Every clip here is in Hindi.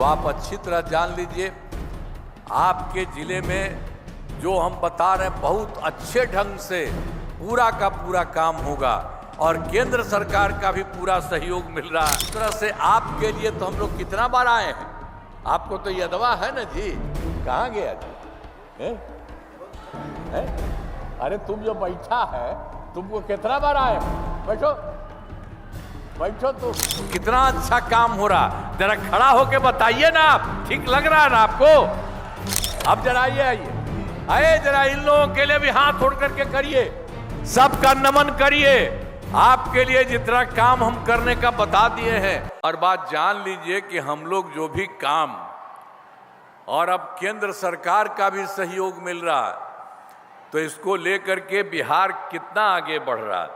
तो आप अच्छी तरह जान लीजिए, आपके जिले में जो हम बता रहे हैं बहुत अच्छे ढंग से पूरा का पूरा काम होगा और केंद्र सरकार का भी पूरा सहयोग मिल रहा है। इस तरह से आपके लिए तो हम लोग कितना बार आए हैं, आपको तो यदवा है ना जी। कहाँ गया जी? है? अरे तुम जो बैठा है तुमको कितना बार आए? बैठो बैठो। तो कितना अच्छा काम हो रहा, जरा खड़ा होके बताइए ना आप, ठीक लग रहा है ना आपको? अब जरा आइए आइए जरा इन लोगों के लिए भी हाथ जोड़ करके करिए, सबका नमन करिए। आपके लिए जितना काम हम करने का बता दिए हैं। और बात जान लीजिए कि हम लोग जो भी काम और अब केंद्र सरकार का भी सहयोग मिल रहा है, तो इसको लेकर के बिहार कितना आगे बढ़ रहा है,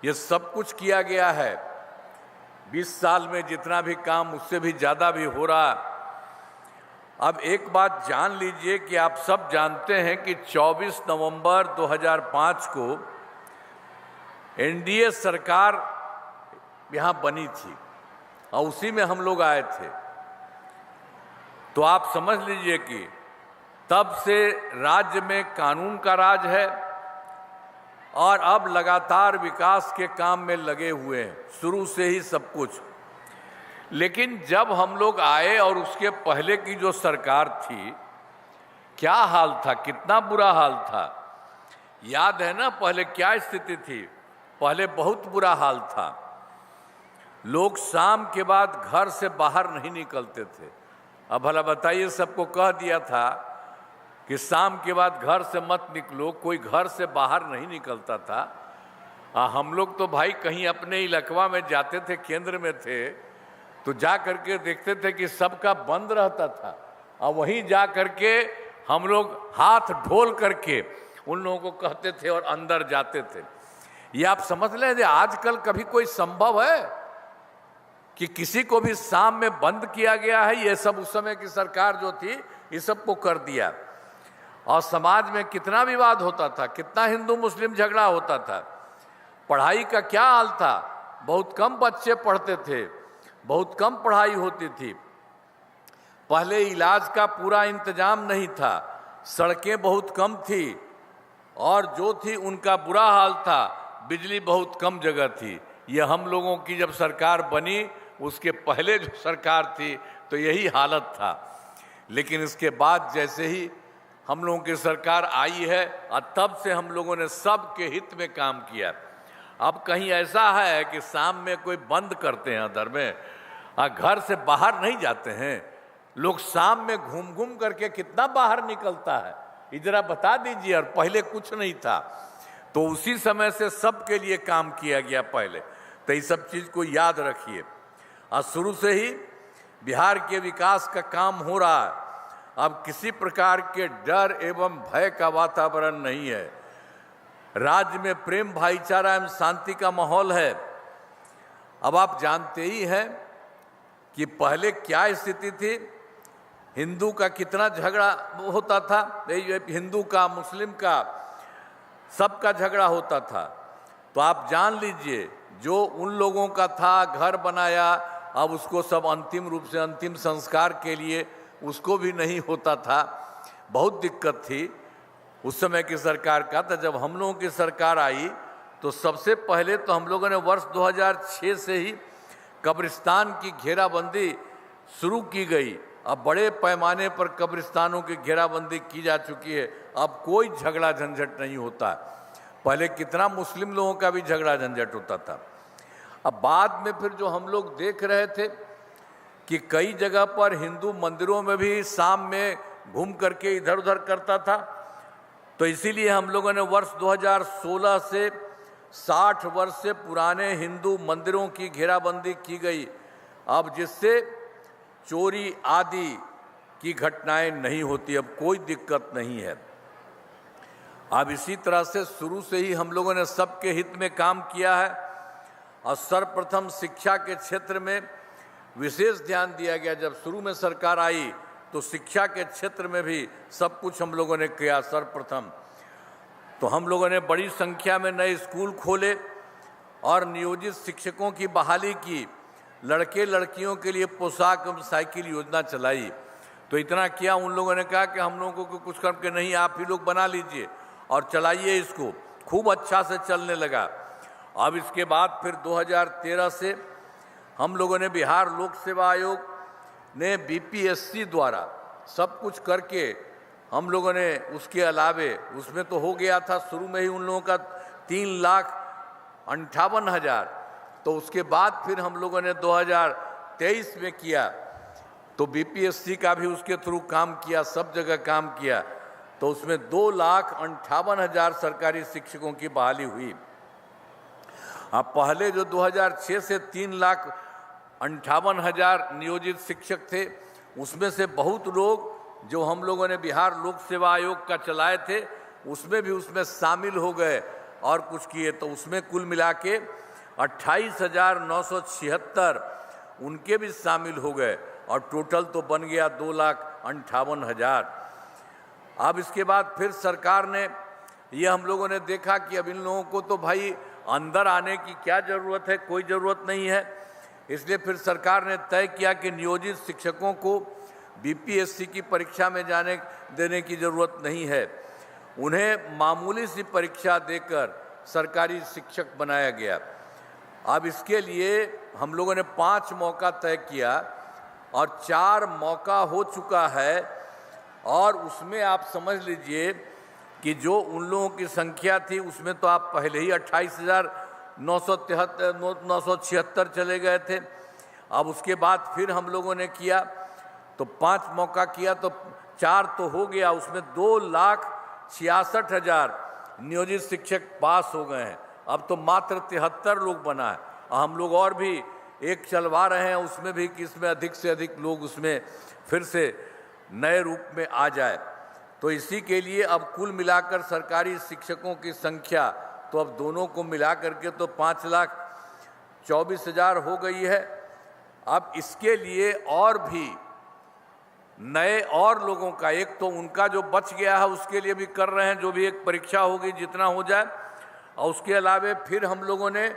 ये सब कुछ किया गया है। 20 साल में जितना भी काम उससे भी ज्यादा भी हो रहा है। अब एक बात जान लीजिए कि आप सब जानते हैं कि 24 नवंबर 2005 को एनडीए सरकार यहां बनी थी और उसी में हम लोग आए थे। तो आप समझ लीजिए कि तब से राज्य में कानून का राज है और अब लगातार विकास के काम में लगे हुए हैं, शुरू से ही सब कुछ। लेकिन जब हम लोग आए और उसके पहले की जो सरकार थी, क्या हाल था, कितना बुरा हाल था। याद है ना पहले क्या स्थिति थी? पहले बहुत बुरा हाल था। लोग शाम के बाद घर से बाहर नहीं निकलते थे। अब भला बताइए, सबको कह दिया था कि शाम के बाद घर से मत निकलो, कोई घर से बाहर नहीं निकलता था। हम लोग तो भाई कहीं अपने इलाका में जाते थे, केंद्र में थे, तो जा करके देखते थे कि सबका बंद रहता था और वहीं जा करके हम लोग हाथ ढोल करके उन लोगों को कहते थे और अंदर जाते थे। ये आप समझ लें, आजकल कभी कोई संभव है कि किसी को भी शाम में बंद किया गया है? ये सब उस समय की सरकार जो थी ये सबको कर दिया। और समाज में कितना विवाद होता था, कितना हिंदू मुस्लिम झगड़ा होता था। पढ़ाई का क्या हाल था, बहुत कम बच्चे पढ़ते थे, बहुत कम पढ़ाई होती थी। पहले इलाज का पूरा इंतजाम नहीं था, सड़कें बहुत कम थी और जो थी उनका बुरा हाल था, बिजली बहुत कम जगह थी। ये हम लोगों की जब सरकार बनी, उसके पहले जो सरकार थी तो यही हालत था। लेकिन इसके बाद जैसे ही हम लोगों की सरकार आई है और तब से हम लोगों ने सबके हित में काम किया। अब कहीं ऐसा है कि शाम में कोई बंद करते हैं अंदर में और घर से बाहर नहीं जाते हैं लोग। शाम में घूम घूम करके कितना बाहर निकलता है, इधर बता दीजिए। और पहले कुछ नहीं था, तो उसी समय से सबके लिए काम किया गया पहले। तो ये सब चीज को याद रखिए। और शुरू से ही बिहार के विकास का काम हो रहा है। अब किसी प्रकार के डर एवं भय का वातावरण नहीं है। राज्य में प्रेम, भाईचारा एवं शांति का माहौल है। अब आप जानते ही हैं कि पहले क्या स्थिति थी, हिंदू का कितना झगड़ा होता था, हिंदू का, मुस्लिम का, सबका झगड़ा होता था। तो आप जान लीजिए, जो उन लोगों का था घर बनाया, अब उसको सब अंतिम रूप से अंतिम संस्कार के लिए उसको भी नहीं होता था। बहुत दिक्कत थी उस समय की सरकार का। तो जब हम लोगों की सरकार आई तो सबसे पहले तो हम लोगों ने वर्ष 2006 से ही कब्रिस्तान की घेराबंदी शुरू की गई। अब बड़े पैमाने पर कब्रिस्तानों की घेराबंदी की जा चुकी है। अब कोई झगड़ा झंझट नहीं होता। पहले कितना मुस्लिम लोगों का भी झगड़ा झंझट होता था। अब बाद में फिर जो हम लोग देख रहे थे कि कई जगह पर हिंदू मंदिरों में भी शाम में घूम करके इधर उधर करता था, तो इसीलिए हम लोगों ने वर्ष 2016 से 60 वर्ष से पुराने हिंदू मंदिरों की घेराबंदी की गई। अब जिससे चोरी आदि की घटनाएं नहीं होती, अब कोई दिक्कत नहीं है। अब इसी तरह से शुरू से ही हम लोगों ने सबके हित में काम किया है और सर्वप्रथम शिक्षा के क्षेत्र में विशेष ध्यान दिया गया। जब शुरू में सरकार आई तो शिक्षा के क्षेत्र में भी सब कुछ हम लोगों ने किया सर्वप्रथम। तो हम लोगों ने बड़ी संख्या में नए स्कूल खोले और नियोजित शिक्षकों की बहाली की। लड़के लड़कियों के लिए पोशाक एवं साइकिल योजना चलाई। तो इतना किया, उन लोगों ने कहा कि हम लोगों को कुछ करके नहीं, आप ही लोग बना लीजिए और चलाइए इसको। खूब अच्छा से चलने लगा। अब इसके बाद फिर 2013 से हम लोगों ने बिहार लोक सेवा आयोग ने बीपीएससी द्वारा सब कुछ करके हम लोगों ने उसके अलावे उसमें तो हो गया था शुरू में ही उन लोगों का 3,58,000। तो उसके बाद फिर हम लोगों ने 2023 में किया तो बीपीएससी का भी उसके थ्रू काम किया, सब जगह काम किया। तो उसमें 2,58,000 सरकारी शिक्षकों की बहाली हुई। अब पहले जो 2006 से 3,58,000 नियोजित शिक्षक थे, उसमें से बहुत लोग जो हम लोगों ने बिहार लोक सेवा आयोग का चलाए थे उसमें शामिल हो गए और कुछ किए। तो उसमें कुल मिला के 28,976 उनके भी शामिल हो गए और टोटल तो बन गया 2,58,000। अब इसके बाद फिर सरकार ने ये हम लोगों ने देखा कि अब इन लोगों को तो भाई अंदर आने की क्या ज़रूरत है, कोई ज़रूरत नहीं है। इसलिए फिर सरकार ने तय किया कि नियोजित शिक्षकों को बीपीएससी की परीक्षा में जाने देने की ज़रूरत नहीं है, उन्हें मामूली सी परीक्षा देकर सरकारी शिक्षक बनाया गया। अब इसके लिए हम लोगों ने 5 मौका तय किया और 4 मौका हो चुका है। और उसमें आप समझ लीजिए कि जो उन लोगों की संख्या थी उसमें तो आप पहले ही 28,976 चले गए थे। अब उसके बाद फिर हम लोगों ने किया तो 5 मौका किया तो 4 तो हो गया, उसमें 2,66,000 नियोजित शिक्षक पास हो गए हैं। अब तो मात्र 73 लोग बना है। हम लोग और भी एक चलवा रहे हैं उसमें भी कि इसमें अधिक से अधिक लोग उसमें फिर से नए रूप में आ जाए। तो इसी के लिए अब कुल मिलाकर सरकारी शिक्षकों की संख्या तो अब दोनों को मिला करके तो 5,24,000 हो गई है। अब इसके लिए और भी नए और लोगों का, एक तो उनका जो बच गया है उसके लिए भी कर रहे हैं, जो भी एक परीक्षा होगी जितना हो जाए। और उसके अलावे फिर हम लोगों ने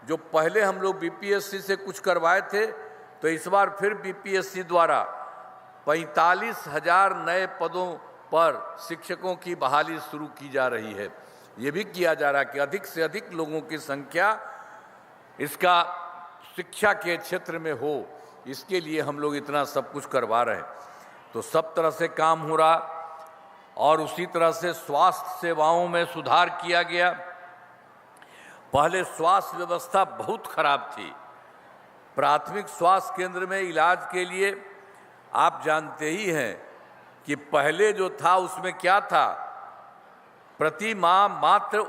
जो पहले हम लोग बीपीएससी से कुछ करवाए थे तो इस बार फिर बीपीएससी द्वारा 45,000 नए पदों पर शिक्षकों की बहाली शुरू की जा रही है। ये भी किया जा रहा है कि अधिक से अधिक लोगों की संख्या इसका शिक्षा के क्षेत्र में हो, इसके लिए हम लोग इतना सब कुछ करवा रहे हैं। तो सब तरह से काम हो रहा और उसी तरह से स्वास्थ्य सेवाओं में सुधार किया गया। पहले स्वास्थ्य व्यवस्था बहुत खराब थी। प्राथमिक स्वास्थ्य केंद्र में इलाज के लिए आप जानते ही हैं कि पहले जो था उसमें क्या था, प्रति माह मात्र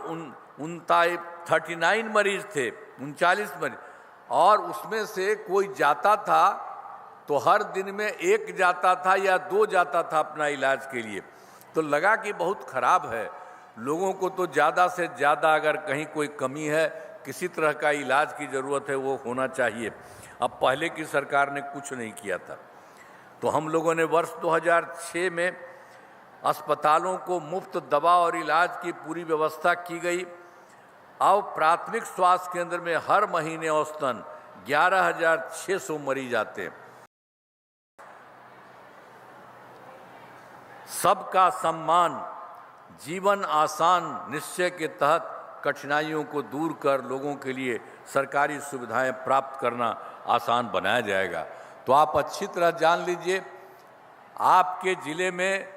39 मरीज थे, 39 मरीज, और उसमें से कोई जाता था तो हर दिन में 1 जाता था या 2 जाता था अपना इलाज के लिए। तो लगा कि बहुत खराब है, लोगों को तो ज़्यादा से ज़्यादा अगर कहीं कोई कमी है, किसी तरह का इलाज की ज़रूरत है, वो होना चाहिए। अब पहले की सरकार ने कुछ नहीं किया था। तो हम लोगों ने वर्ष 2006 में अस्पतालों को मुफ्त दवा और इलाज की पूरी व्यवस्था की गई। अब प्राथमिक स्वास्थ्य केंद्र में हर महीने औसतन 11,600 मरीज आते हैं। सबका सम्मान जीवन आसान निश्चय के तहत कठिनाइयों को दूर कर लोगों के लिए सरकारी सुविधाएं प्राप्त करना आसान बनाया जाएगा। तो आप अच्छी तरह जान लीजिए, आपके ज़िले में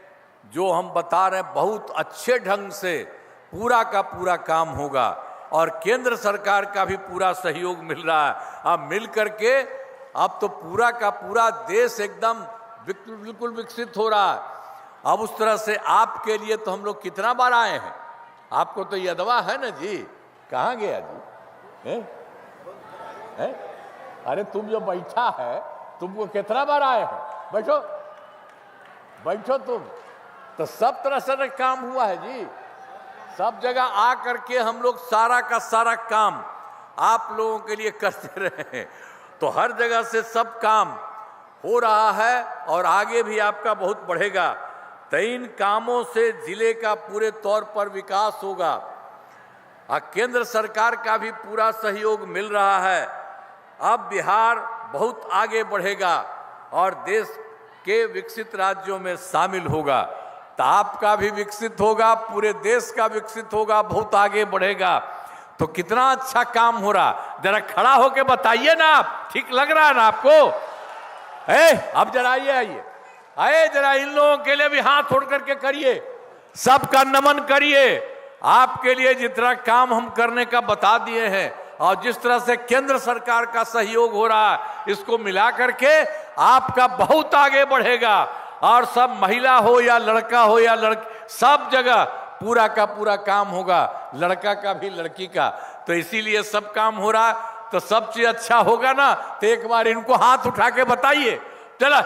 जो हम बता रहे हैं बहुत अच्छे ढंग से पूरा का पूरा काम होगा और केंद्र सरकार का भी पूरा सहयोग मिल रहा है। अब मिल करके अब तो पूरा का पूरा देश एकदम बिल्कुल विकसित हो रहा है। अब उस तरह से आपके लिए तो हम लोग कितना बार आए हैं, आपको तो यदवा है ना जी, कहाँ गया जी है? अरे तुम जो बैठा है तुमको कितना बार आए हैं, बैठो बैठो तुम। तो सब तरह से काम हुआ है जी, सब जगह आ करके हम लोग सारा का सारा काम आप लोगों के लिए करते रहे हैं। तो हर जगह से सब काम हो रहा है और आगे भी आपका बहुत बढ़ेगा। तो इन कामों से जिले का पूरे तौर पर विकास होगा और केंद्र सरकार का भी पूरा सहयोग मिल रहा है। अब बिहार बहुत आगे बढ़ेगा और देश के विकसित राज्यों में शामिल होगा, तो आपका भी विकसित होगा, पूरे देश का विकसित होगा, बहुत आगे बढ़ेगा। तो कितना अच्छा काम हो रहा, जरा खड़ा होके बताइए ना आप, ठीक लग रहा है ना आपको? अब जरा आइए जरा इन लोगों के लिए भी हाथ उठ करके करिए, सबका नमन करिए। आपके लिए जितना काम हम करने का बता दिए हैं और जिस तरह से केंद्र सरकार का सहयोग हो रहा है, इसको मिला करके आपका बहुत आगे बढ़ेगा। और सब महिला हो या लड़का हो या लड़की, सब जगह पूरा का पूरा काम होगा, लड़का का भी लड़की का। तो इसीलिए सब काम हो रहा, तो सब चीज अच्छा होगा ना। तो एक बार इनको हाथ उठा के बताइए, चला